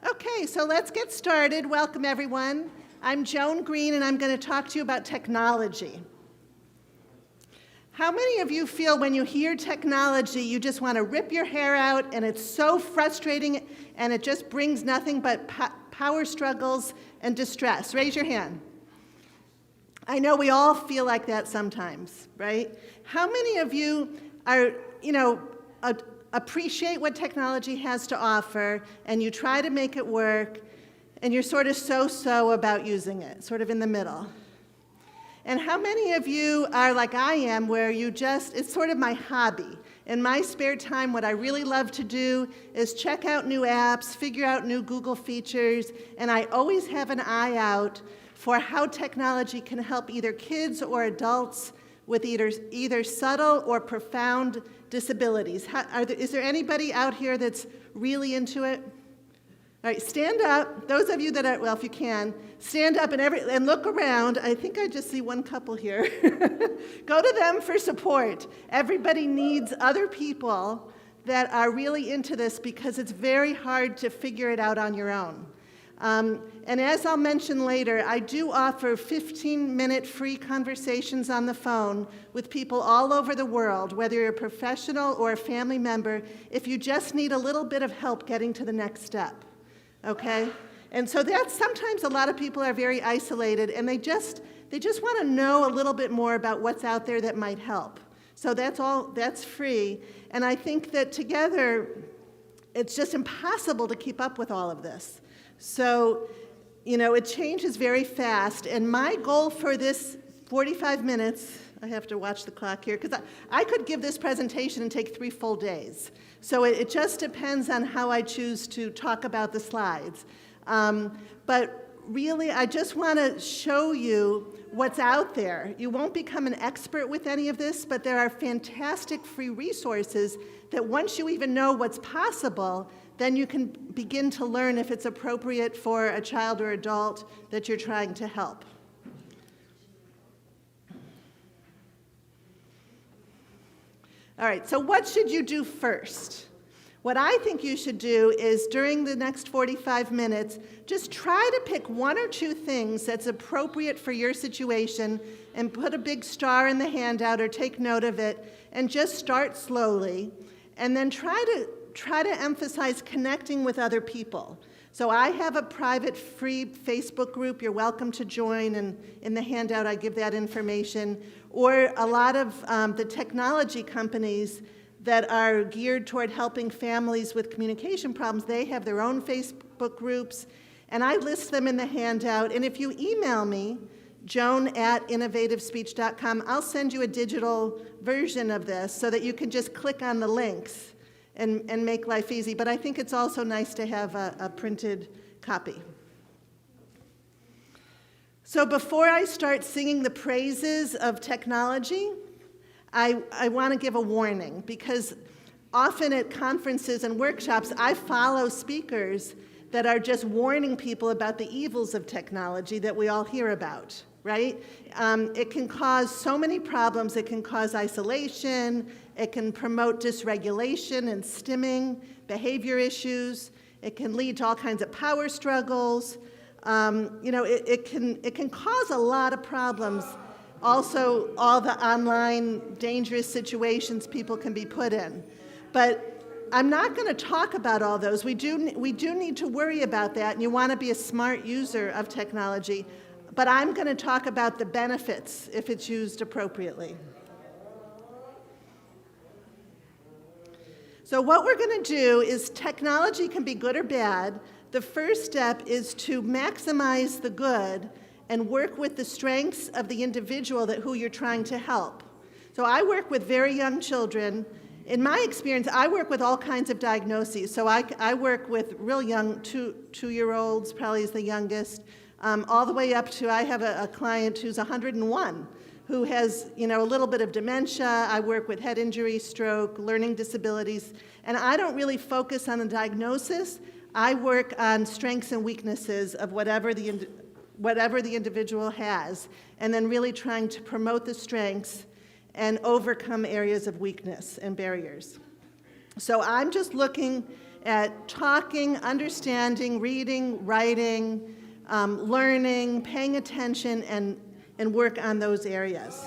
Okay, so let's get started. Welcome, everyone. I'm Joan Green, and I'm going to talk to you about technology. How many of you feel when you hear technology, you just want to rip your hair out, and it's so frustrating, and it just brings nothing but power struggles and distress? Raise your hand. I know we all feel like that sometimes, right? How many of you are, appreciate what technology has to offer, and you try to make it work, and you're sort of so-so about using it, sort of in the middle? And how many of you are like I am, where it's sort of my hobby. In my spare time, what I really love to do is check out new apps, figure out new Google features, and I always have an eye out for how technology can help either kids or adults with either subtle or profound disabilities. Is there anybody out here that's really into it? All right, stand up. Those of you that are, well, if you can, stand up and look around. I think I just see one couple here. Go to them for support. Everybody needs other people that are really into this because it's very hard to figure it out on your own. And as I'll mention later, I do offer 15-minute free conversations on the phone with people all over the world, whether you're a professional or a family member, if you just need a little bit of help getting to the next step, okay? And so that's sometimes a lot of people are very isolated, and they just want to know a little bit more about what's out there that might help. So that's free, and I think that together, it's just impossible to keep up with all of this. So, it changes very fast, and my goal for this 45 minutes, I have to watch the clock here, because I could give this presentation and take 3 full days. So it just depends on how I choose to talk about the slides. But really, I just want to show you what's out there. You won't become an expert with any of this, but there are fantastic free resources that once you even know what's possible, then you can begin to learn if it's appropriate for a child or adult that you're trying to help. All right, so what should you do first? What I think you should do is during the next 45 minutes, just try to pick 1 or 2 things that's appropriate for your situation and put a big star in the handout or take note of it and just start slowly. And then try to emphasize connecting with other people. So I have a private free Facebook group. You're welcome to join, and in the handout I give that information. Or a lot of the technology companies that are geared toward helping families with communication problems, they have their own Facebook groups, and I list them in the handout. And if you email me, joan@innovativespeech.com, I'll send you a digital version of this so that you can just click on the links and make life easy. But I think it's also nice to have a printed copy. So before I start singing the praises of technology, I want to give a warning, because often at conferences and workshops, I follow speakers that are just warning people about the evils of technology that we all hear about, right? It can cause so many problems. It can cause isolation. It can promote dysregulation and stimming, behavior issues. It can lead to all kinds of power struggles. It can cause a lot of problems. Also, all the online dangerous situations people can be put in. But I'm not going to talk about all those. We do need to worry about that, and you want to be a smart user of technology. But I'm going to talk about the benefits if it's used appropriately. So what we're going to do is, technology can be good or bad. The first step is to maximize the good and work with the strengths of the individual who you're trying to help. So I work with very young children. In my experience, I work with all kinds of diagnoses. So I work with real young, two-year-olds, probably is the youngest, all the way up to, I have a client who's 101, who has a little bit of dementia. I work with head injury, stroke, learning disabilities, and I don't really focus on a diagnosis. I work on strengths and weaknesses of whatever the individual has, and then really trying to promote the strengths and overcome areas of weakness and barriers. So I'm just looking at talking, understanding, reading, writing, learning, paying attention, and work on those areas.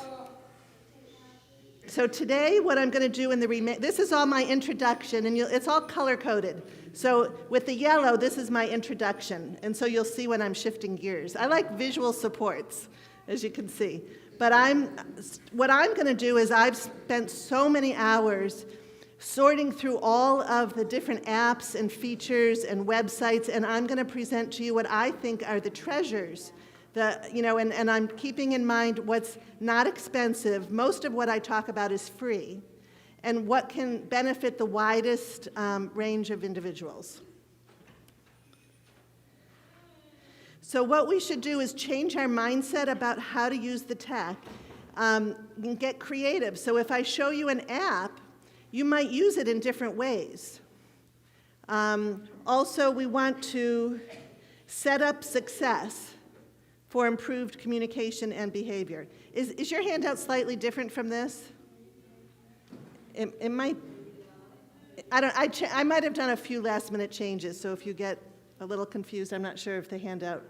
So today, what I'm going to do in the this is all my introduction, and it's all color-coded. So with the yellow, this is my introduction, and so you'll see when I'm shifting gears. I like visual supports, as you can see. But what I'm going to do is I've spent so many hours sorting through all of the different apps and features and websites, and I'm going to present to you what I think are the treasures. And I'm keeping in mind what's not expensive. Most of what I talk about is free, and what can benefit the widest range of individuals. So what we should do is change our mindset about how to use the tech and get creative. So if I show you an app, you might use it in different ways. Also, we want to set up success for improved communication and behavior. Is your handout slightly different from this? It might. I might have done a few last-minute changes, so if you get a little confused, I'm not sure if the handout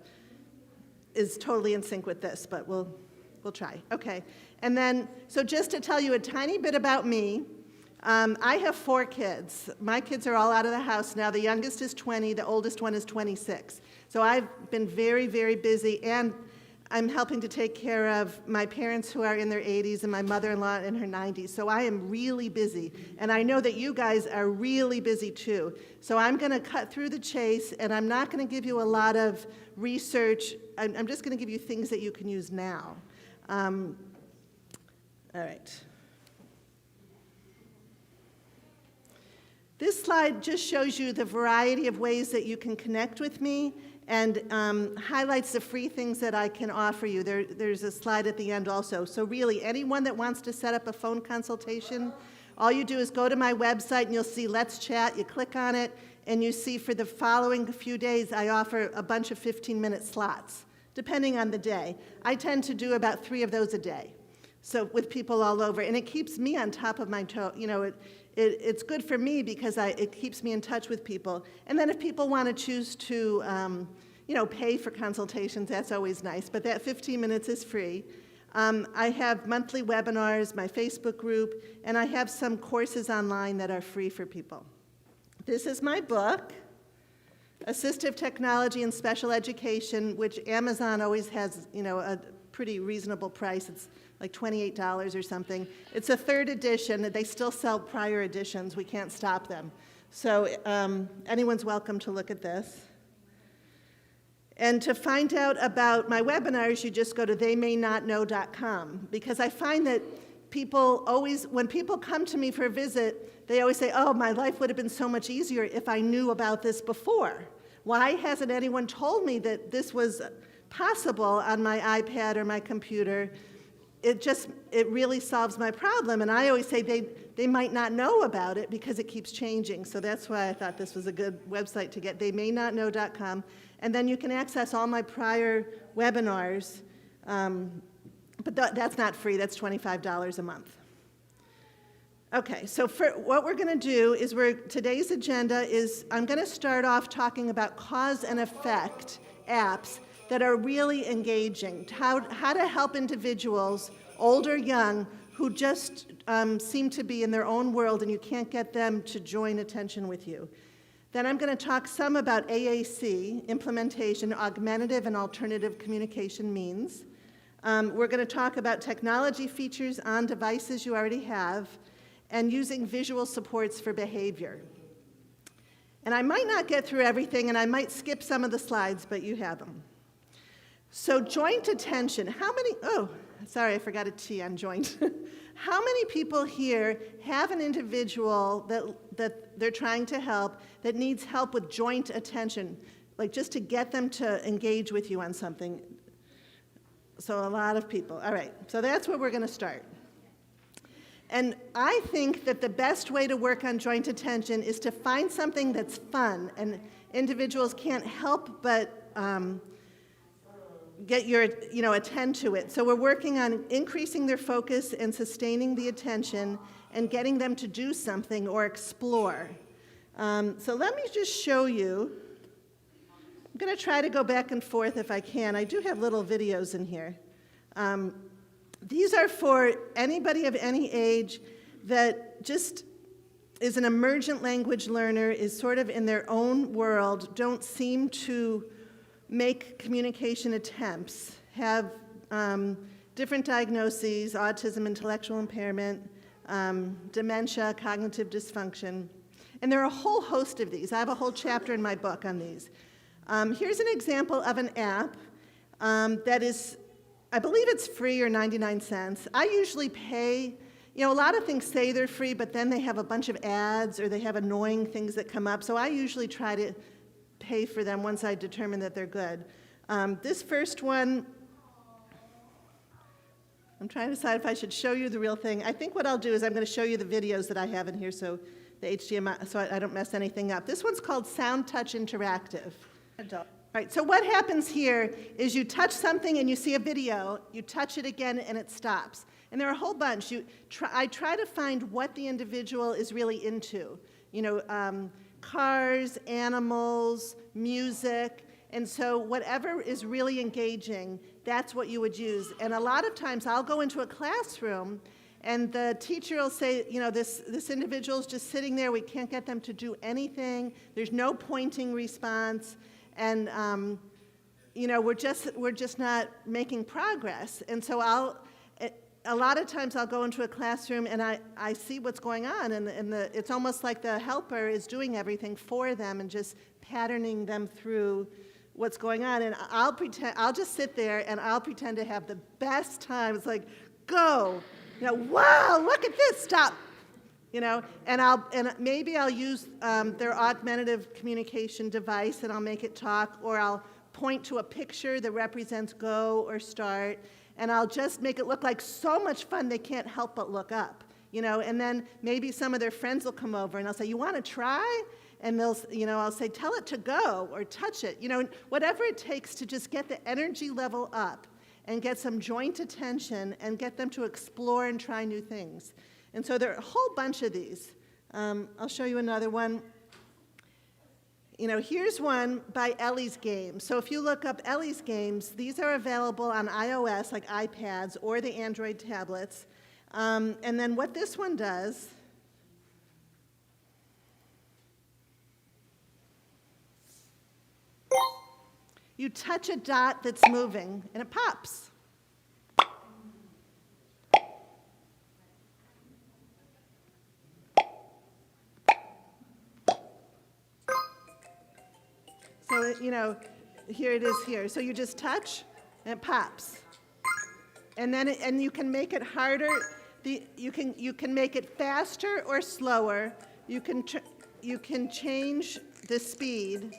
is totally in sync with this, but we'll try. Okay, and then, so just to tell you a tiny bit about me, I have 4 kids. My kids are all out of the house now. The youngest is 20, the oldest one is 26. So I've been very, very busy, and I'm helping to take care of my parents who are in their 80s and my mother-in-law in her 90s. So I am really busy, and I know that you guys are really busy too. So I'm going to cut through the chase, and I'm not going to give you a lot of research. I'm just going to give you things that you can use now. All right. This slide just shows you the variety of ways that you can connect with me and highlights the free things that I can offer you. There's a slide at the end also. So really, anyone that wants to set up a phone consultation, all you do is go to my website and you'll see Let's Chat. You click on it and you see for the following few days, I offer a bunch of 15-minute slots, depending on the day. I tend to do about 3 of those a day, so with people all over. And it keeps me on top of my toe. It's good for me because it keeps me in touch with people. And then if people want to choose to, pay for consultations, that's always nice. But that 15 minutes is free. I have monthly webinars, my Facebook group, and I have some courses online that are free for people. This is my book, Assistive Technology and Special Education, which Amazon always has, a pretty reasonable price. It's like $28 or something. It's a 3rd edition. They still sell prior editions. We can't stop them. So anyone's welcome to look at this. And to find out about my webinars, you just go to theymaynotknow.com, because I find that people always, when people come to me for a visit, they always say, oh, my life would have been so much easier if I knew about this before. Why hasn't anyone told me that this was possible on my iPad or my computer? It really solves my problem. And I always say they might not know about it because it keeps changing. So that's why I thought this was a good website to get, theymaynotknow.com. And then you can access all my prior webinars. But that's not free. That's $25 a month. Okay, so what we're going to do is today's agenda is I'm going to start off talking about cause and effect apps that are really engaging, how to help individuals, old or young, who just seem to be in their own world and you can't get them to join attention with you. Then I'm going to talk some about AAC, implementation, augmentative and alternative communication means. We're going to talk about technology features on devices you already have and using visual supports for behavior. And I might not get through everything and I might skip some of the slides, but you have them. So joint attention, I forgot a T on joint. How many people here have an individual that they're trying to help that needs help with joint attention, like just to get them to engage with you on something? So a lot of people. All right, so that's where we're going to start. And I think that the best way to work on joint attention is to find something that's fun, and individuals can't help but attend to it. So we're working on increasing their focus and sustaining the attention and getting them to do something or explore. So let me just show you. I'm going to try to go back and forth if I can. I do have little videos in here. These are for anybody of any age that just is an emergent language learner, is sort of in their own world, don't seem to make communication attempts, have different diagnoses, autism, intellectual impairment, dementia, cognitive dysfunction. And there are a whole host of these. I have a whole chapter in my book on these. Here's an example of an app that is, I believe it's free or 99 cents. I usually pay. You know, a lot of things say they're free, but then they have a bunch of ads or they have annoying things that come up. So I usually try to pay for them once I determine that they're good. This first one, I'm trying to decide if I should show you the real thing. I think what I'll do is I'm going to show you the videos that I have in here so the HDMI, so I don't mess anything up. This one's called Sound Touch Interactive. All right, so what happens here is you touch something and you see a video, you touch it again and it stops. And there are a whole bunch. I try to find what the individual is really into. You know, cars, animals, music. And so whatever is really engaging, that's what you would use. And a lot of times I'll go into a classroom and the teacher will say, you know, this individual is just sitting there. We can't get them to do anything. There's no pointing response. And, you know, we're just not making progress. And so a lot of times I'll go into a classroom and I see what's going on, and it's almost like the helper is doing everything for them and just patterning them through what's going on. And I'll just sit there and I'll pretend to have the best time. It's like, go, you know, wow, look at this, stop, you know, and maybe I'll use their augmentative communication device and I'll make it talk, or I'll point to a picture that represents go or start. And I'll just make it look like so much fun they can't help but look up, you know. And then maybe some of their friends will come over and I'll say, you want to try? And they'll, you know, I'll say, tell it to go or touch it, you know, whatever it takes to just get the energy level up and get some joint attention and get them to explore and try new things. And so there are a whole bunch of these. I'll show you another one. You know, here's one by Ellie's Games. So if you look up Ellie's Games, these are available on iOS, like iPads, or the Android tablets. And then what this one does, you touch a dot that's moving, and it pops. So, you know, here it is here. So you just touch, and it pops. And then you can make it harder. You can make it faster or slower. You can change the speed.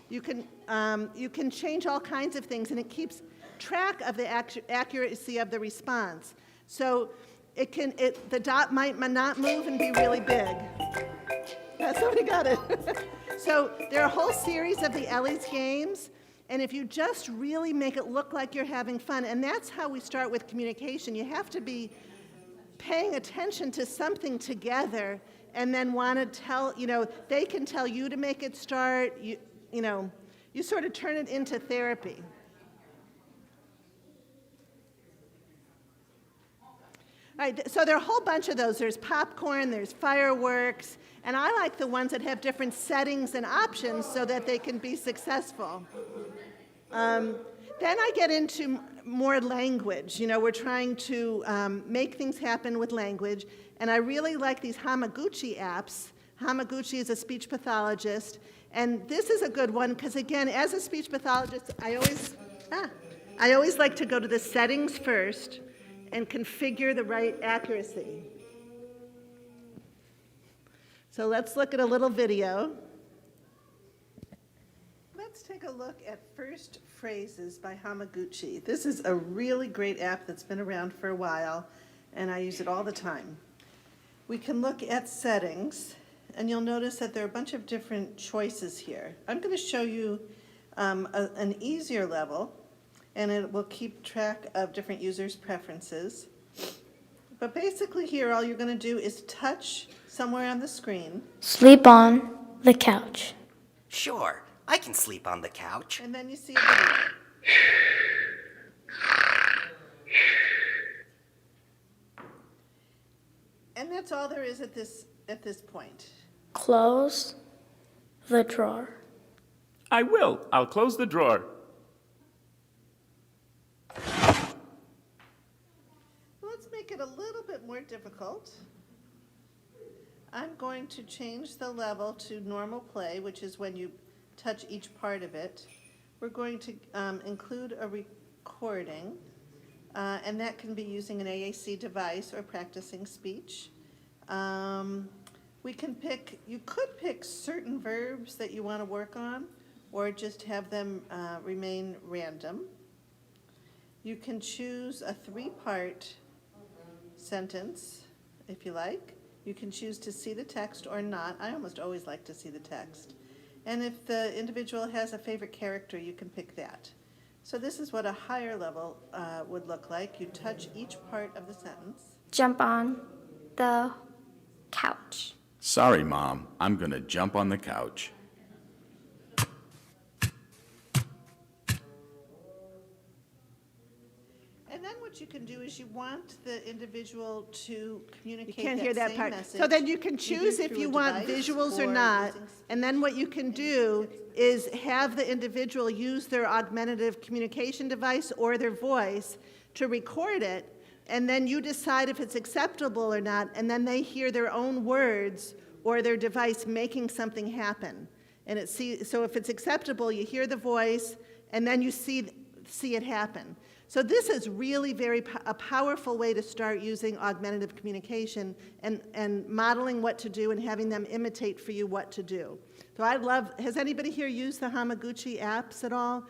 You can change all kinds of things, and it keeps track of the accuracy of the response. So the dot might not move and be really big. Somebody got it. So there are a whole series of the Ellie's Games, and if you just really make it look like you're having fun, and that's how we start with communication. You have to be paying attention to something together, and then want to tell, you know, they can tell you to make it start. You know, you sort of turn it into therapy. All right, so there are a whole bunch of those. There's popcorn, there's fireworks, and I like the ones that have different settings and options so that they can be successful. Then I get into more language. You know, we're trying to make things happen with language, and I really like these hamaguchi apps. Hamaguchi is a speech pathologist, and this is a good one because, again, as a speech pathologist, I always like to go to the settings first and configure the right accuracy. So let's look at a little video. Let's take a look at First Phrases by Hamaguchi. This is a really great app that's been around for a while, and I use it all the time. We can look at settings, and you'll notice that there are a bunch of different choices here. I'm going to show you an easier level, and it will keep track of different users' preferences. But basically here, all you're going to do is touch somewhere on the screen. Sleep on the couch. Sure, I can sleep on the couch. And then you see a video. And that's all there is at this point. Close the drawer. I will. I'll close the drawer. Let's make it a little bit more difficult. I'm going to change the level to normal play, which is when you touch each part of it. We're going to include a recording, and that can be using an AAC device or practicing speech. You could pick certain verbs that you want to work on, or just have them remain random. You can choose a 3-part sentence, if you like. You can choose to see the text or not. I almost always like to see the text. And if the individual has a favorite character, you can pick that. So this is what a higher level would look like. You touch each part of the sentence. Jump on the couch. Sorry, Mom. I'm going to jump on the couch. And then what you can do is you want the individual to communicate You can't hear that same part. message. So then you can choose either if through you a want device visuals or or not. using And then what you can do is have the individual use their augmentative communication device or their voice to record it. And then you decide if it's acceptable or not. And then they hear their own words or their device making something happen. And so if it's acceptable, you hear the voice and then you see it happen. So this is really a powerful way to start using augmentative communication and modeling what to do and having them imitate for you what to do. So has anybody here used the Hamaguchi apps at all?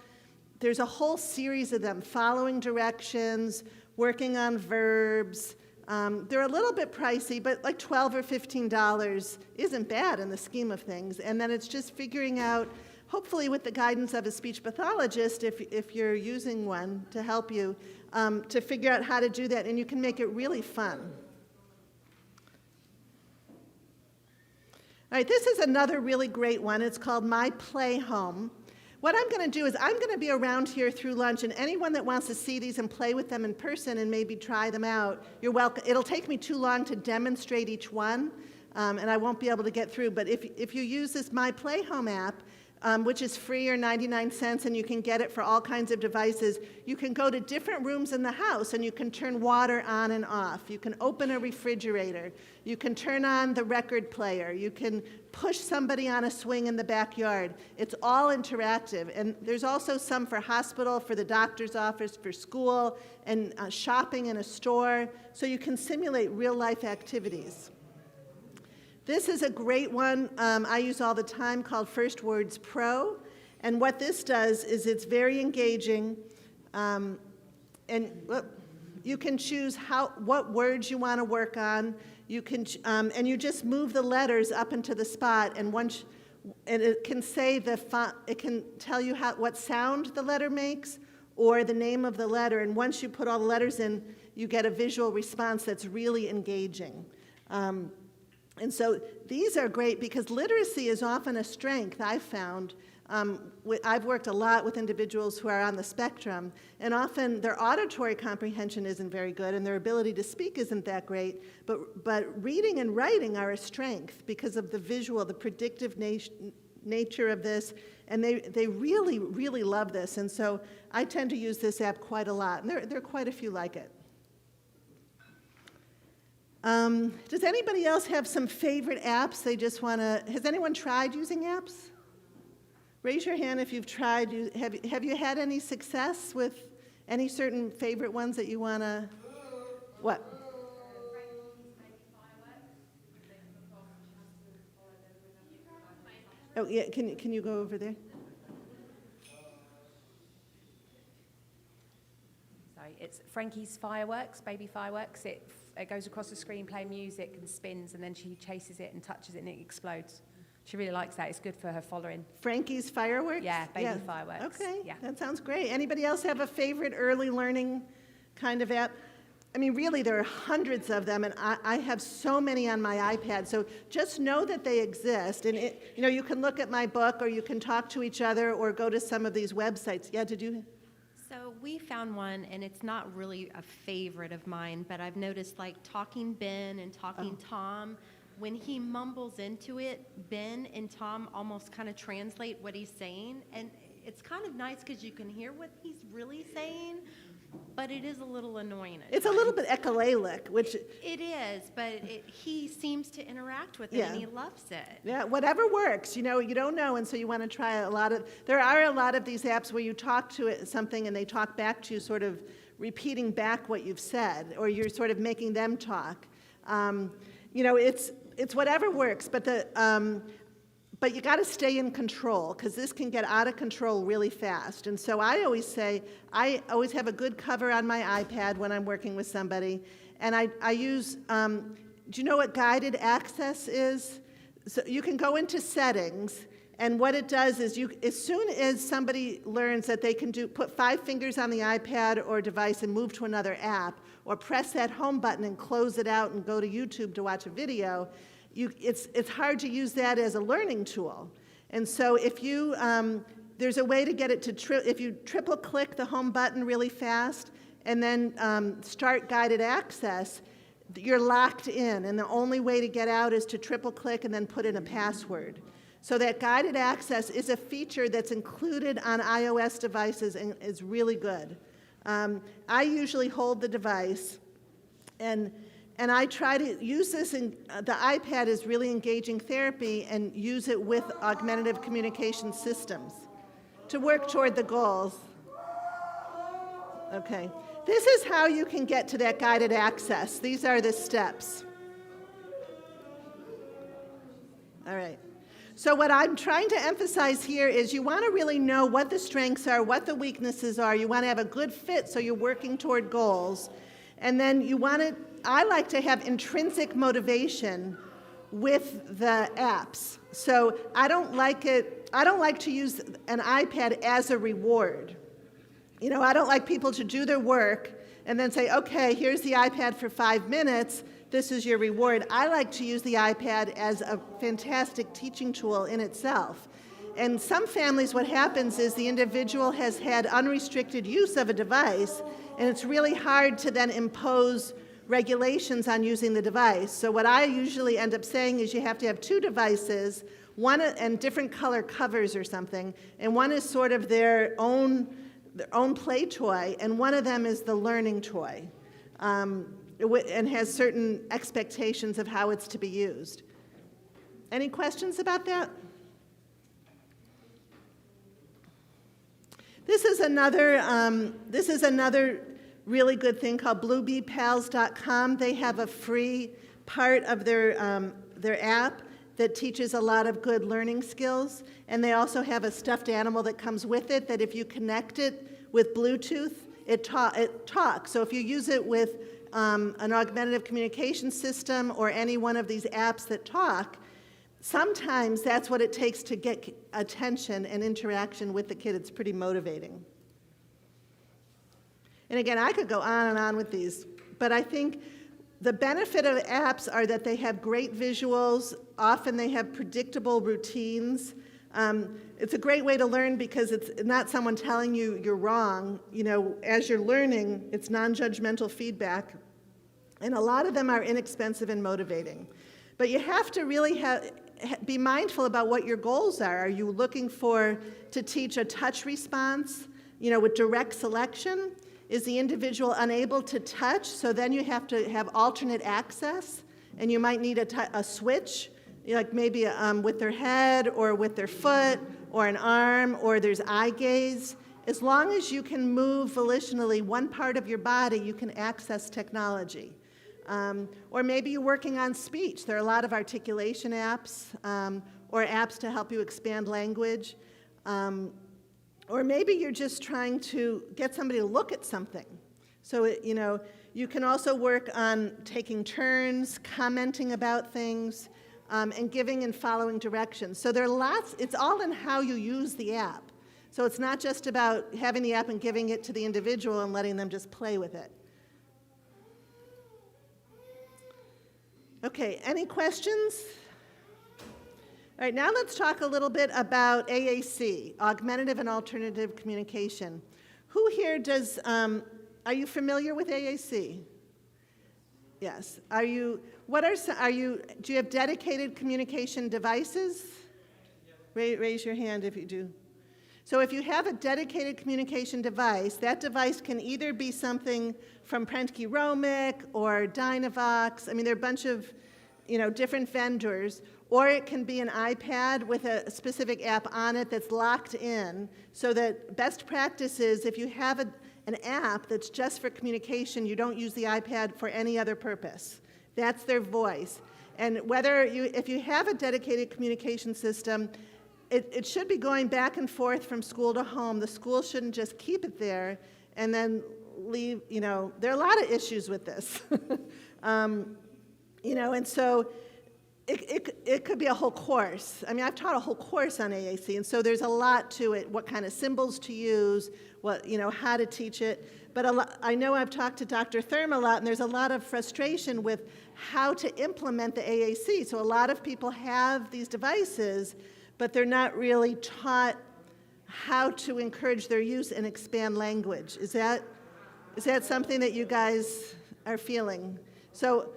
There's a whole series of them, following directions, working on verbs. They're a little bit pricey, but like $12 or $15 isn't bad in the scheme of things. And then it's just figuring out, hopefully with the guidance of a speech pathologist, if you're using one to help you, to figure out how to do that, and you can make it really fun. All right, this is another really great one. It's called My Play Home. What I'm going to do is I'm going to be around here through lunch, and anyone that wants to see these and play with them in person and maybe try them out, you're welcome. It'll take me too long to demonstrate each one, and I won't be able to get through. But if you use this My Play Home app, which is free or 99 cents, and you can get it for all kinds of devices. You can go to different rooms in the house, and you can turn water on and off. You can open a refrigerator. You can turn on the record player. You can push somebody on a swing in the backyard. It's all interactive, and there's also some for hospital, for the doctor's office, for school, and shopping in a store, so you can simulate real-life activities. This is a great one I use all the time called First Words Pro. And what this does is it's very engaging. And you can choose what words you want to work on. You can, and you just move the letters up into the spot. And it can say it can tell you what sound the letter makes or the name of the letter. And once you put all the letters in, you get a visual response that's really engaging. And so these are great because literacy is often a strength, I've found. I've worked a lot with individuals who are on the spectrum, and often their auditory comprehension isn't very good and their ability to speak isn't that great, but reading and writing are a strength because of the visual, the predictive nature of this, and they really, really love this. And so I tend to use this app quite a lot, and there are quite a few like it. Does anybody else have some favorite apps they just want to, has anyone tried using apps? Raise your hand if you've tried. Have you had any success with any certain favorite ones that you want to, what? Oh, yeah, can you go over there? Sorry, it's Frankie's Fireworks, Baby Fireworks. It goes across the screen playing music and spins, and then she chases it and touches it and it explodes. She really likes that. It's good for her following. Frankie's Fireworks? Yeah, Baby Fireworks. Okay, yeah. That sounds great. Anybody else have a favorite early learning kind of app? I mean, really, there are hundreds of them, and I have so many on my iPad. So just know that they exist. And, you can look at my book, or you can talk to each other, or go to some of these websites. Yeah, did you? So we found one, and it's not really a favorite of mine, but I've noticed like Talking Ben and Talking Tom, when he mumbles into it, Ben and Tom almost kind of translate what he's saying. And it's kind of nice because you can hear what he's really saying, but it is a little annoying. It's a little bit echolalic, which... It is, but he seems to interact with it, Yeah. and he loves it. Yeah, whatever works. You don't know, and so you want to try there are a lot of these apps where you talk to it something and they talk back to you, sort of repeating back what you've said, or you're sort of making them talk. It's whatever works, but you got to stay in control, because this can get out of control really fast. And so I always say, I always have a good cover on my iPad when I'm working with somebody, and I use, do you know what guided access is? So you can go into settings, and what it does is as soon as somebody learns that they can put 5 fingers on the iPad or device and move to another app, or press that home button and close it out and go to YouTube to watch a video, it's hard to use that as a learning tool. And so if there's a way to get it to, if you triple click the home button really fast and then start guided access, you're locked in, and the only way to get out is to triple click and then put in a password. So that guided access is a feature that's included on iOS devices and is really good. I usually hold the device, and I try to use this, the iPad is really engaging therapy, and use it with augmentative communication systems to work toward the goals. Okay. This is how you can get to that guided access. These are the steps. All right. So what I'm trying to emphasize here is you want to really know what the strengths are, what the weaknesses are. You want to have a good fit so you're working toward goals. And then I like to have intrinsic motivation with the apps. So I don't like to use an iPad as a reward. I don't like people to do their work and then say, okay, here's the iPad for 5 minutes, this is your reward. I like to use the iPad as a fantastic teaching tool in itself. And some families, what happens is the individual has had unrestricted use of a device, and it's really hard to then impose regulations on using the device. So what I usually end up saying is you have to have 2 devices, one and different color covers or something, and one is sort of their own play toy, and one of them is the learning toy, and has certain expectations of how it's to be used. Any questions about that? This is another really good thing called BluebeePals.com. They have a free part of their app that teaches a lot of good learning skills, and they also have a stuffed animal that comes with it that if you connect it with Bluetooth, it talks. So if you use it with an augmentative communication system or any one of these apps that talk, sometimes that's what it takes to get attention and interaction with the kid. It's pretty motivating. And again, I could go on and on with these, but I think the benefit of apps are that they have great visuals. Often they have predictable routines. It's a great way to learn because it's not someone telling you you're wrong. As you're learning, it's non-judgmental feedback. And a lot of them are inexpensive and motivating. But you have to really be mindful about what your goals are. Are you looking to teach a touch response, with direct selection? Is the individual unable to touch? So then you have to have alternate access, and you might need a switch, like maybe with their head or with their foot or an arm, or there's eye gaze. As long as you can move volitionally one part of your body, you can access technology. Or maybe you're working on speech. There are a lot of articulation apps or apps to help you expand language. Or maybe you're just trying to get somebody to look at something. So, you can also work on taking turns, commenting about things, and giving and following directions. So there are lots, it's all in how you use the app. So it's not just about having the app and giving it to the individual and letting them just play with it. Okay, any questions? All right, now let's talk a little bit about AAC, Augmentative and Alternative Communication. Who here does, are you familiar with AAC? Yes. Do you have dedicated communication devices? Raise your hand if you do. So if you have a dedicated communication device, that device can either be something from Prentke-Romich or Dynavox. I mean, there are a bunch of, different vendors. Or it can be an iPad with a specific app on it that's locked in, so that best practice is if you have an app that's just for communication, you don't use the iPad for any other purpose. That's their voice. And if you have a dedicated communication system, it should be going back and forth from school to home. The school shouldn't just keep it there and then leave, there are a lot of issues with this. And so it could be a whole course. I mean, I've taught a whole course on AAC, and so there's a lot to it, what kind of symbols to use, how to teach it. But I know I've talked to Dr. Thurm a lot, and there's a lot of frustration with how to implement the AAC. So a lot of people have these devices, but they're not really taught how to encourage their use and expand language. Is that something that you guys are feeling? So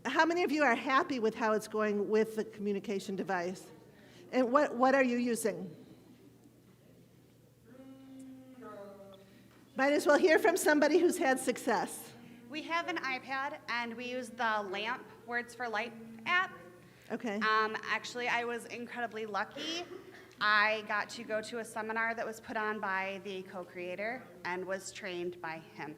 how many of you are happy with how it's going with the communication device? And what are you using? Might as well hear from somebody who's had success. We have an iPad, and we use the LAMP Words for Light app. Okay. Actually, I was incredibly lucky. I got to go to a seminar that was put on by the co-creator and was trained by him.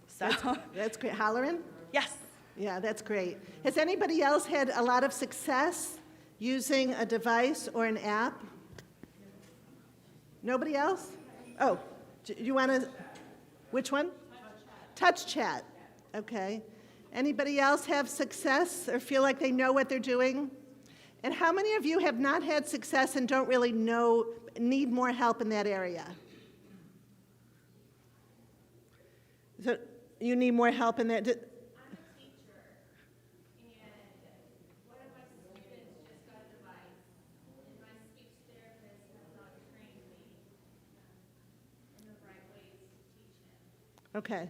So That's great. Halloran? yes. Yeah, that's great. Has anybody else had a lot of success using a device or an app? Nobody else? Oh, you want to, which one? Touch Chat. Okay. Anybody else have success or feel like they know what they're doing? And how many of you have not had success and don't really need more help in that area? So you need more help in that? Okay.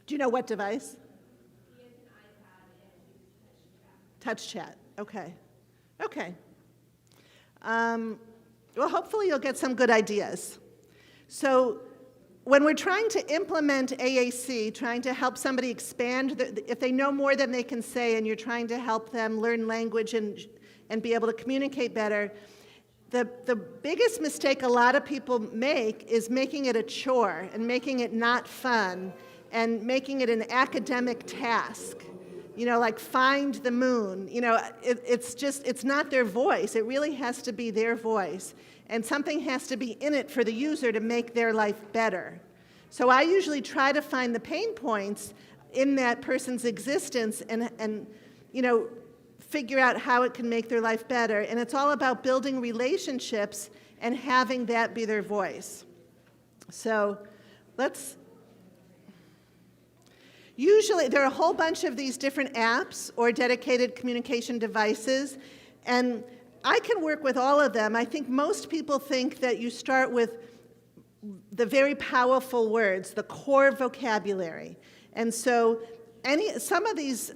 Do you know what device? He has an iPad and uses Touch Chat. Okay. Okay. Well, hopefully you'll get some good ideas. So when we're trying to implement AAC, trying to help somebody expand, if they know more than they can say and you're trying to help them learn language and be able to communicate better, the biggest mistake a lot of people make is making it a chore and making it not fun and making it an academic task. Like find the moon. It's not their voice. It really has to be their voice. And something has to be in it for the user to make their life better. So I usually try to find the pain points in that person's existence and figure out how it can make their life better. And it's all about building relationships and having that be their voice. So usually there are a whole bunch of these different apps or dedicated communication devices, and I can work with all of them. I think most people think that you start with the very powerful words, the core vocabulary. And so some of these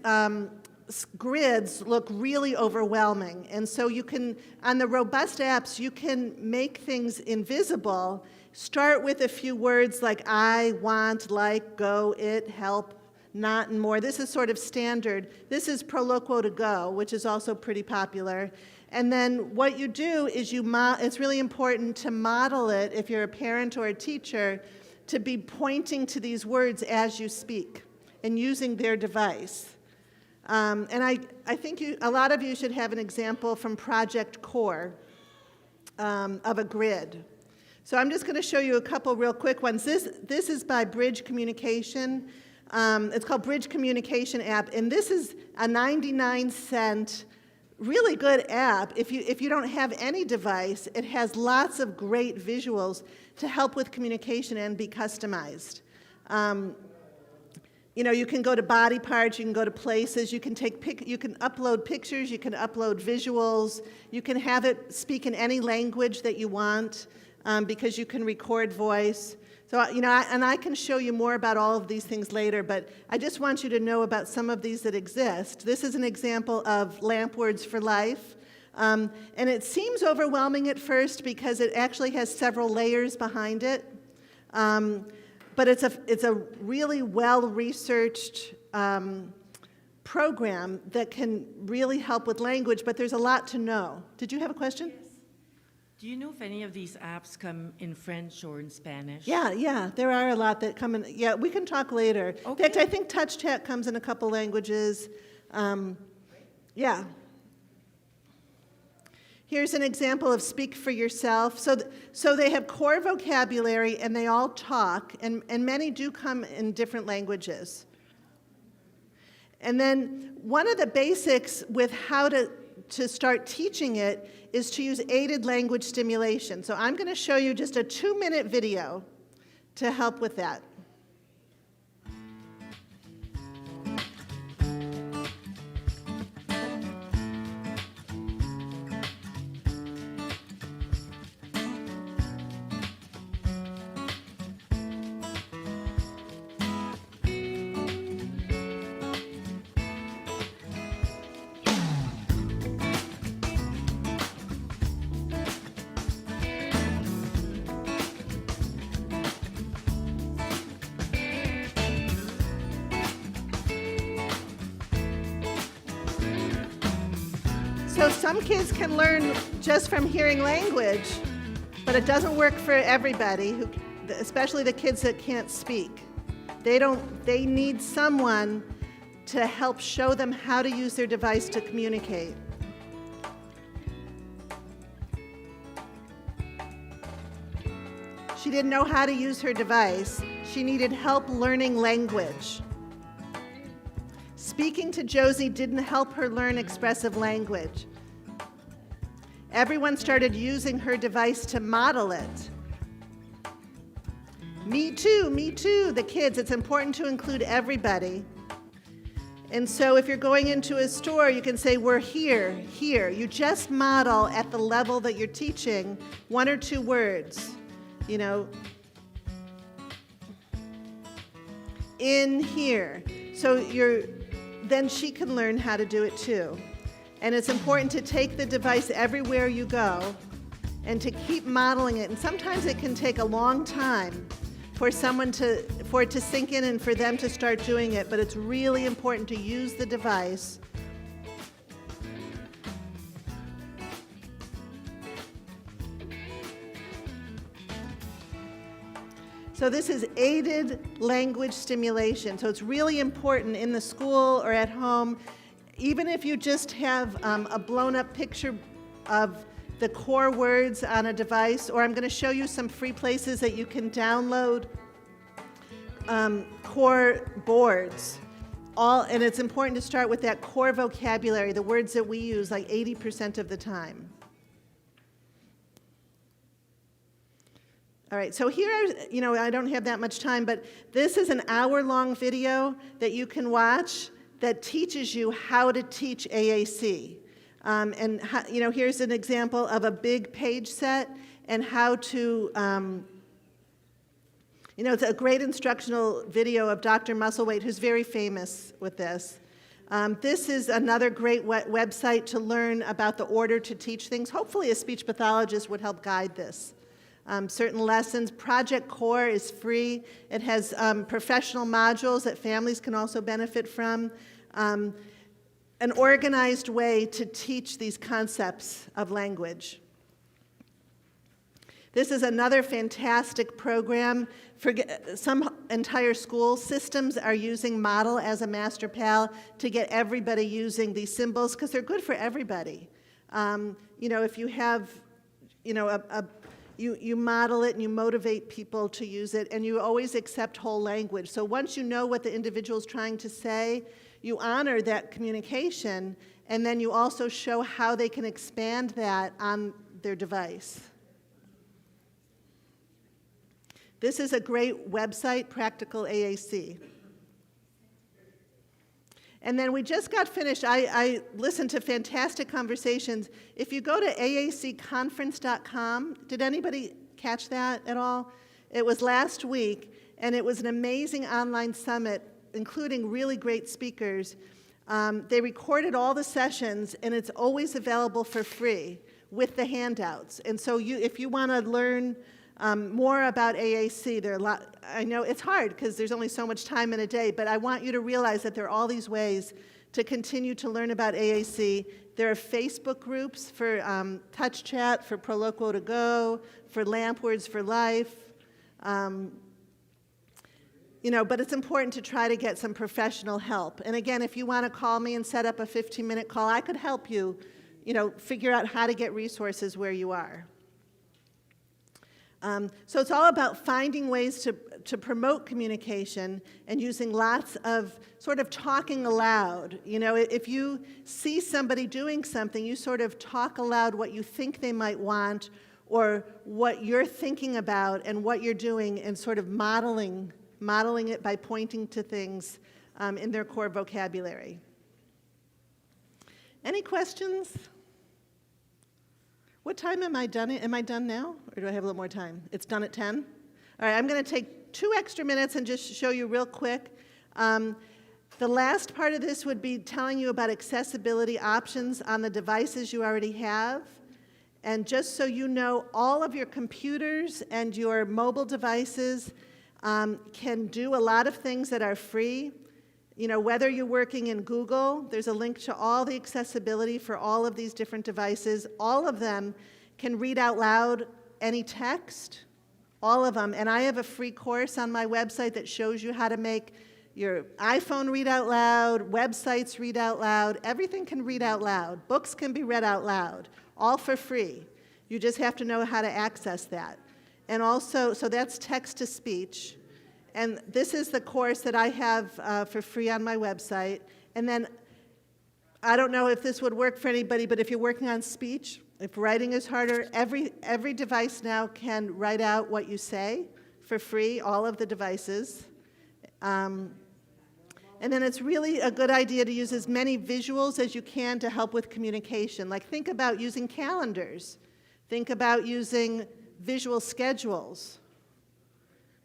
grids look really overwhelming. And so you can, on the robust apps, you can make things invisible. Start with a few words like I, want, like, go, it, help, not, and more. This is sort of standard. This is Proloquo to go, which is also pretty popular. And then what you do is it's really important to model it, if you're a parent or a teacher, to be pointing to these words as you speak and using their device. And I think a lot of you should have an example from Project Core of a grid. So I'm just going to show you a couple real quick ones. This is by Bridge Communication. It's called Bridge Communication App, and this is a 99-cent, really good app. If you don't have any device, it has lots of great visuals to help with communication and be customized. You know, you can go to body parts, you can go to places, you can you can upload pictures, you can upload visuals, you can have it speak in any language that you want, because you can record voice. So, you know, and I can show you more about all of these things later, but I just want you to know about some of these that exist. This is an example of Lamp Words for Life. And it seems overwhelming at first because it actually has several layers behind it. But it's a really well-researched program that can really help with language, but there's a lot to know. Did you have a question? Yes. Do you know if any of these apps come in French or in Spanish? Yeah, there are a lot that come in. Yeah, we can talk later. Okay. In fact, I think Touch Chat comes in a couple languages. Yeah. Here's an example of Speak for Yourself. So they have core vocabulary, and they all talk, and many do come in different languages. And then one of the basics with how to start teaching it is to use aided language stimulation. So I'm going to show you just a 2-minute video to help with that. So some kids can learn just from hearing language, but it doesn't work for everybody, especially the kids that can't speak. They need someone to help show them how to use their device to communicate. She didn't know how to use her device. She needed help learning language. Speaking to Josie didn't help her learn expressive language. Everyone started using her device to model it. Me too, the kids. It's important to include everybody. And so if you're going into a store, you can say, we're here. You just model at the level that you're teaching 1 or 2 words, you know. In here. So then she can learn how to do it too. And it's important to take the device everywhere you go and to keep modeling it. And sometimes it can take a long time for it to sink in and for them to start doing it, but it's really important to use the device. So this is aided language stimulation. So it's really important in the school or at home. Even if you just have a blown up picture of the core words on a device, or I'm going to show you some free places that you can download core boards. And it's important to start with that core vocabulary, the words that we use like 80% of the time. All right, so here, I don't have that much time, but this is an hour-long video that you can watch that teaches you how to teach AAC. Here's an example of a big page set and how to, it's a great instructional video of Dr. Musselwhite, who's very famous with this. This is another great website to learn about the order to teach things. Hopefully a speech pathologist would help guide this. Certain lessons. Project Core is free. It has professional modules that families can also benefit from. An organized way to teach these concepts of language. This is another fantastic program. For some entire school systems are using Model as a master pal to get everybody using these symbols because they're good for everybody. If you have, you model it and you motivate people to use it, and you always accept whole language. So once you know what the individual is trying to say, you honor that communication, and then you also show how they can expand that on their device. This is a great website, Practical AAC. And then we just got finished. I listened to fantastic conversations. If you go to aacconference.com, did anybody catch that at all? It was last week, and it was an amazing online summit, including really great speakers. They recorded all the sessions, and it's always available for free with the handouts. And so if you want to learn more about AAC, there are a lot. I know it's hard because there's only so much time in a day, but I want you to realize that there are all these ways to continue to learn about AAC. There are Facebook groups for Touch Chat, for Proloquo to Go, for Lamp Words for Life. But it's important to try to get some professional help. And again, if you want to call me and set up a 15-minute call, I could help you, figure out how to get resources where you are. So it's all about finding ways to promote communication and using lots of sort of talking aloud. If you see somebody doing something, you sort of talk aloud what you think they might want or what you're thinking about and what you're doing and sort of modeling it by pointing to things in their core vocabulary. Any questions? What time am I done? Am I done now, or do I have a little more time? It's done at 10? All right, I'm going to take 2 extra minutes and just show you real quick. The last part of this would be telling you about accessibility options on the devices you already have. And just so you know, all of your computers and your mobile devices can do a lot of things that are free. Whether you're working in Google, there's a link to all the accessibility for all of these different devices. All of them can read out loud any text, all of them. And I have a free course on my website that shows you how to make your iPhone read out loud, websites read out loud. Everything can read out loud. Books can be read out loud, all for free. You just have to know how to access that. And also, so that's text-to-speech. And this is the course that I have for free on my website. And then, I don't know if this would work for anybody, but if you're working on speech, if writing is harder, every device now can write out what you say for free, all of the devices. And then it's really a good idea to use as many visuals as you can to help with communication. Like, think about using calendars. Think about using visual schedules.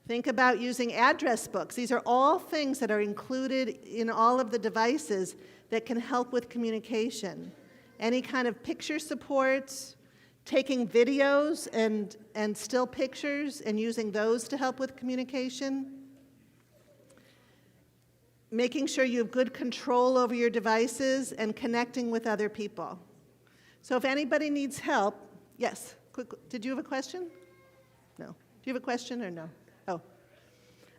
Think about using address books. These are all things that are included in all of the devices that can help with communication. Any kind of picture supports, taking videos and still pictures and using those to help with communication. Making sure you have good control over your devices and connecting with other people. So if anybody needs help, yes, quick, did you have a question? No. Do you have a question or no? Oh.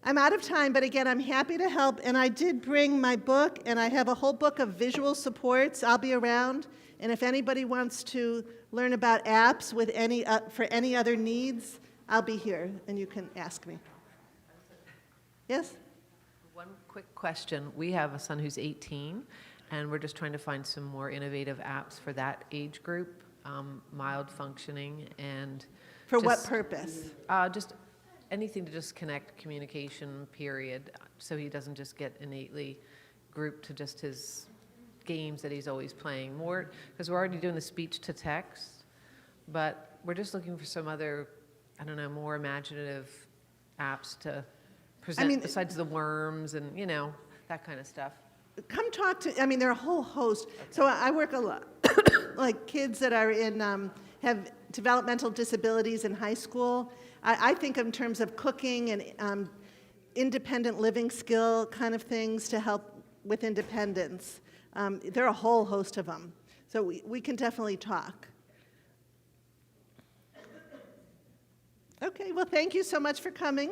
I'm out of time, but again, I'm happy to help, and I did bring my book, and I have a whole book of visual supports. I'll be around, and if anybody wants to learn about apps with for any other needs, I'll be here, and you can ask me. Yes? One quick question. We have a son who's 18, and we're just trying to find some more innovative apps for that age group, mild functioning, and For what purpose? Just anything to just connect communication, period, so he doesn't just get innately grouped to just his games that he's always playing. More, because we're already doing the speech to text, but we're just looking for some other, I don't know, more imaginative apps to present besides the worms and, that kind of stuff. Come talk to, there are a whole host. Okay. So I work a lot, like kids that are have developmental disabilities in high school. I think in terms of cooking and independent living skill kind of things to help with independence. There are a whole host of them. So we can definitely talk. Okay, well, thank you so much for coming.